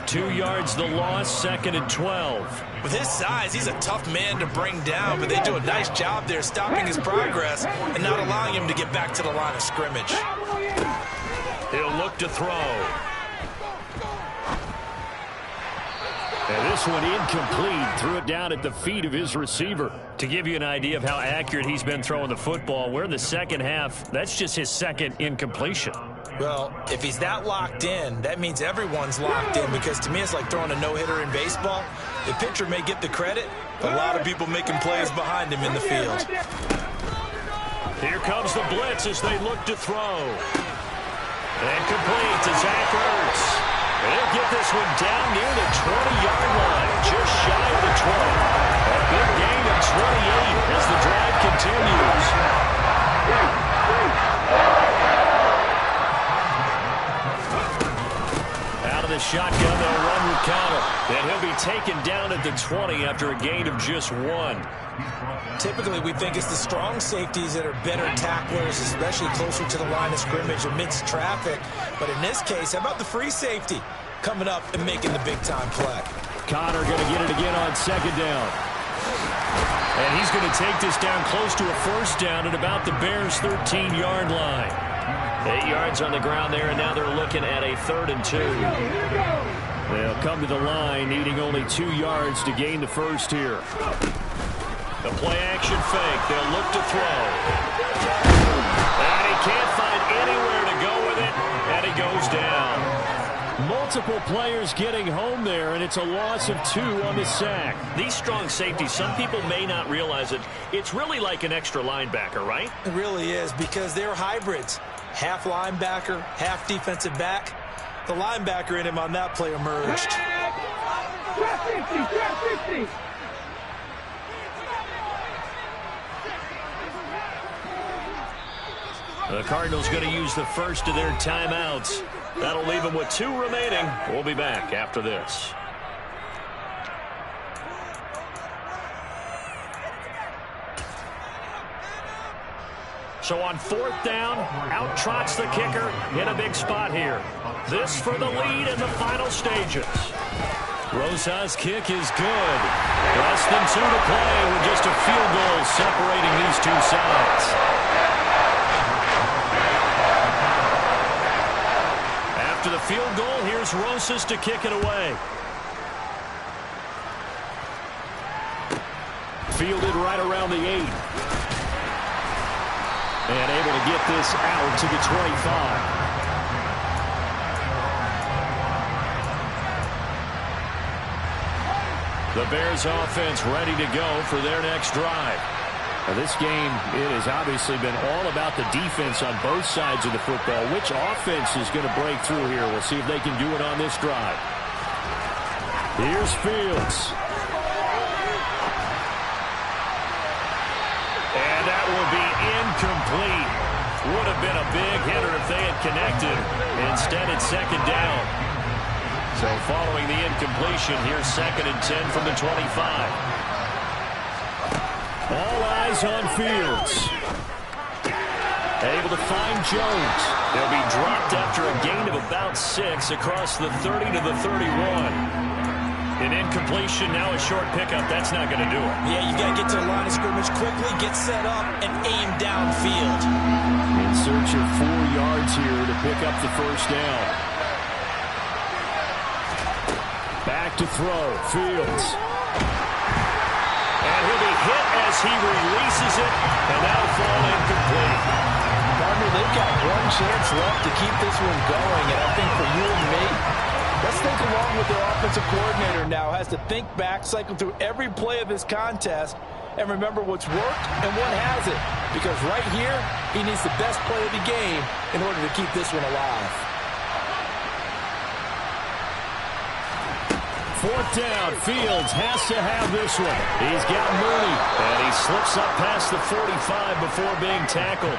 2 yards the loss, 2nd and 12. With his size, he's a tough man to bring down, but they do a nice job there stopping his progress and not allowing him to get back to the line of scrimmage. He'll look to throw. And this one incomplete. Threw it down at the feet of his receiver. To give you an idea of how accurate he's been throwing the football, we're in the second half. That's just his second incompletion. Well, if he's that locked in, that means everyone's locked in, because to me it's like throwing a no-hitter in baseball. The pitcher may get the credit, but a lot of people making plays behind him in the field. Here comes the blitz as they look to throw. And complete to Zach Ertz. They'll get this one down near the 20-yard line, just shy of the 20. A big gain of 28 as the drive continues. Out of the shotgun, they'll run with counter. And he'll be taken down at the 20 after a gain of just 1. Typically, we think it's the strong safeties that are better tacklers, especially closer to the line of scrimmage amidst traffic. But in this case, how about the free safety coming up and making the big-time play? Connor going to get it again on 2nd down. And he's going to take this down close to a 1st down at about the Bears' 13-yard line. 8 yards on the ground there, and now they're looking at a 3rd and 2. They'll come to the line, needing only 2 yards to gain the first here. The play-action fake. They'll look to throw. And he can't find anywhere to go with it, and he goes down. Multiple players getting home there, and it's a loss of 2 on the sack. These strong safeties, some people may not realize it. It's really like an extra linebacker, right? It really is, because they're hybrids. Half linebacker, half defensive back. The linebacker in him on that play emerged. The Cardinals going to use the first of their timeouts. That'll leave them with 2 remaining. We'll be back after this. So on 4th down, out trots the kicker in a big spot here. This for the lead in the final stages. Rosa's kick is good. Less than 2 to play with just a field goal separating these two sides. After the field goal, here's Rosas to kick it away. Fielded right around the 8. And able to get this out to the 25. The Bears offense ready to go for their next drive. Now this game, it has obviously been all about the defense on both sides of the football. Which offense is going to break through here? We'll see if they can do it on this drive. Here's Fields. And that will be incomplete. Would have been a big hitter if they had connected. Instead, it's 2nd down. So following the incompletion, here's 2nd and 10 from the 25. All eyes on Fields. Able to find Jones. They'll be dropped after a gain of about 6 across the 30 to the 31. An incompletion, now a short pickup. That's not going to do it. Yeah, you got to get to the line of scrimmage quickly, get set up, and aim downfield. In search of 4 yards here to pick up the 1st down. Back to throw. Fields. And he'll be hit as he releases it, and that'll fall incomplete. Partner, they've got 1 chance left to keep this one going, and I think for you and me, let's think along with their offensive coordinator now. Has to think back, cycle through every play of this contest, and remember what's worked and what hasn't. Because right here, he needs the best play of the game in order to keep this one alive. 4th down, Fields has to have this one. He's got Mooney, and he slips up past the 45 before being tackled.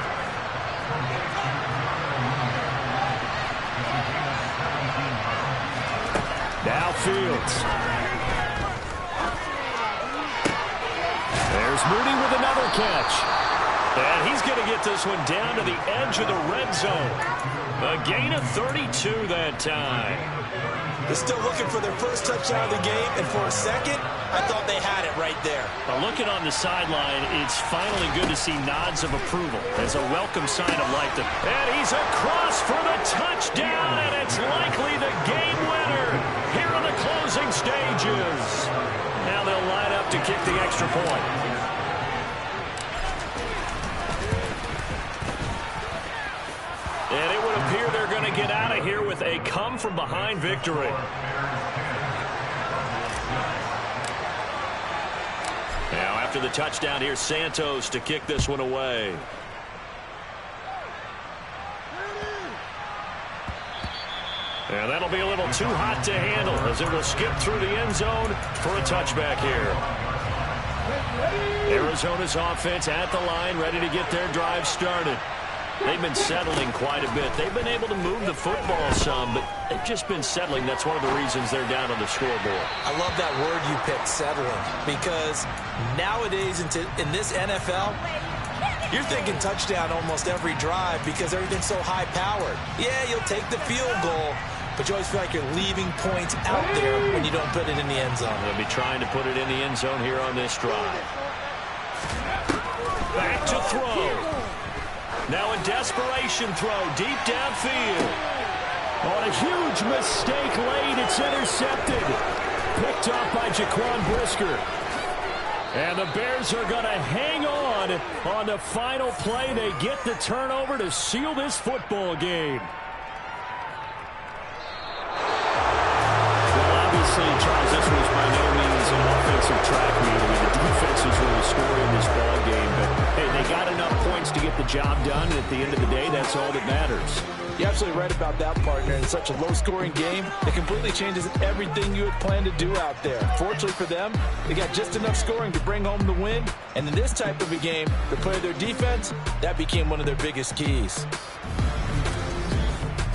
downfield. There's Mooney with another catch. And he's going to get this one down to the edge of the red zone. A gain of 32 that time. They're still looking for their first touchdown of the game, and for a second, I thought they had it right there. Looking on the sideline, it's finally good to see nods of approval as a welcome sign of life. And he's across for the touchdown, and it's likely the game winner here in the closing stages. Now they'll line up to kick the extra point. And it would appear they're going to get out of here with a come-from-behind victory. Now, after the touchdown, here's Santos to kick this one away. And that'll be a little too hot to handle as it will skip through the end zone for a touchback here. Arizona's offense at the line, ready to get their drive started. They've been settling quite a bit. They've been able to move the football some, but they've just been settling. That's one of the reasons they're down on the scoreboard. I love that word you picked, settling, because nowadays in this NFL, you're thinking touchdown almost every drive because everything's so high-powered. Yeah, you'll take the field goal, but you always feel like you're leaving points out there when you don't put it in the end zone. They'll be trying to put it in the end zone here on this drive. Back to throw. Now a desperation throw deep downfield. On a huge mistake late, it's intercepted. Picked off by Jaquan Brisker. And the Bears are going to hang on the final play. They get the turnover to seal this football game. Well, obviously, Charles, this was by no means an offensive track meet. I mean, the defense is really scoring this ball game. But, hey, they got enough points to get the job done. And at the end of the day, that's all that matters. You're absolutely right about that, partner. In such a low-scoring game, it completely changes everything you had planned to do out there. Fortunately for them, they got just enough scoring to bring home the win. And in this type of a game, to play their defense, that became one of their biggest keys.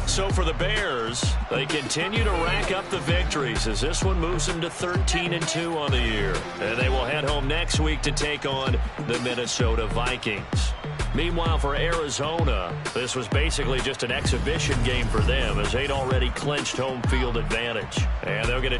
So for the Bears, they continue to rack up the victories as this one moves them to 13-2 on the year. And they will head home next week to take on the Minnesota Vikings. Meanwhile, for Arizona, this was basically just an exhibition game for them as they'd already clinched home field advantage. And they're going to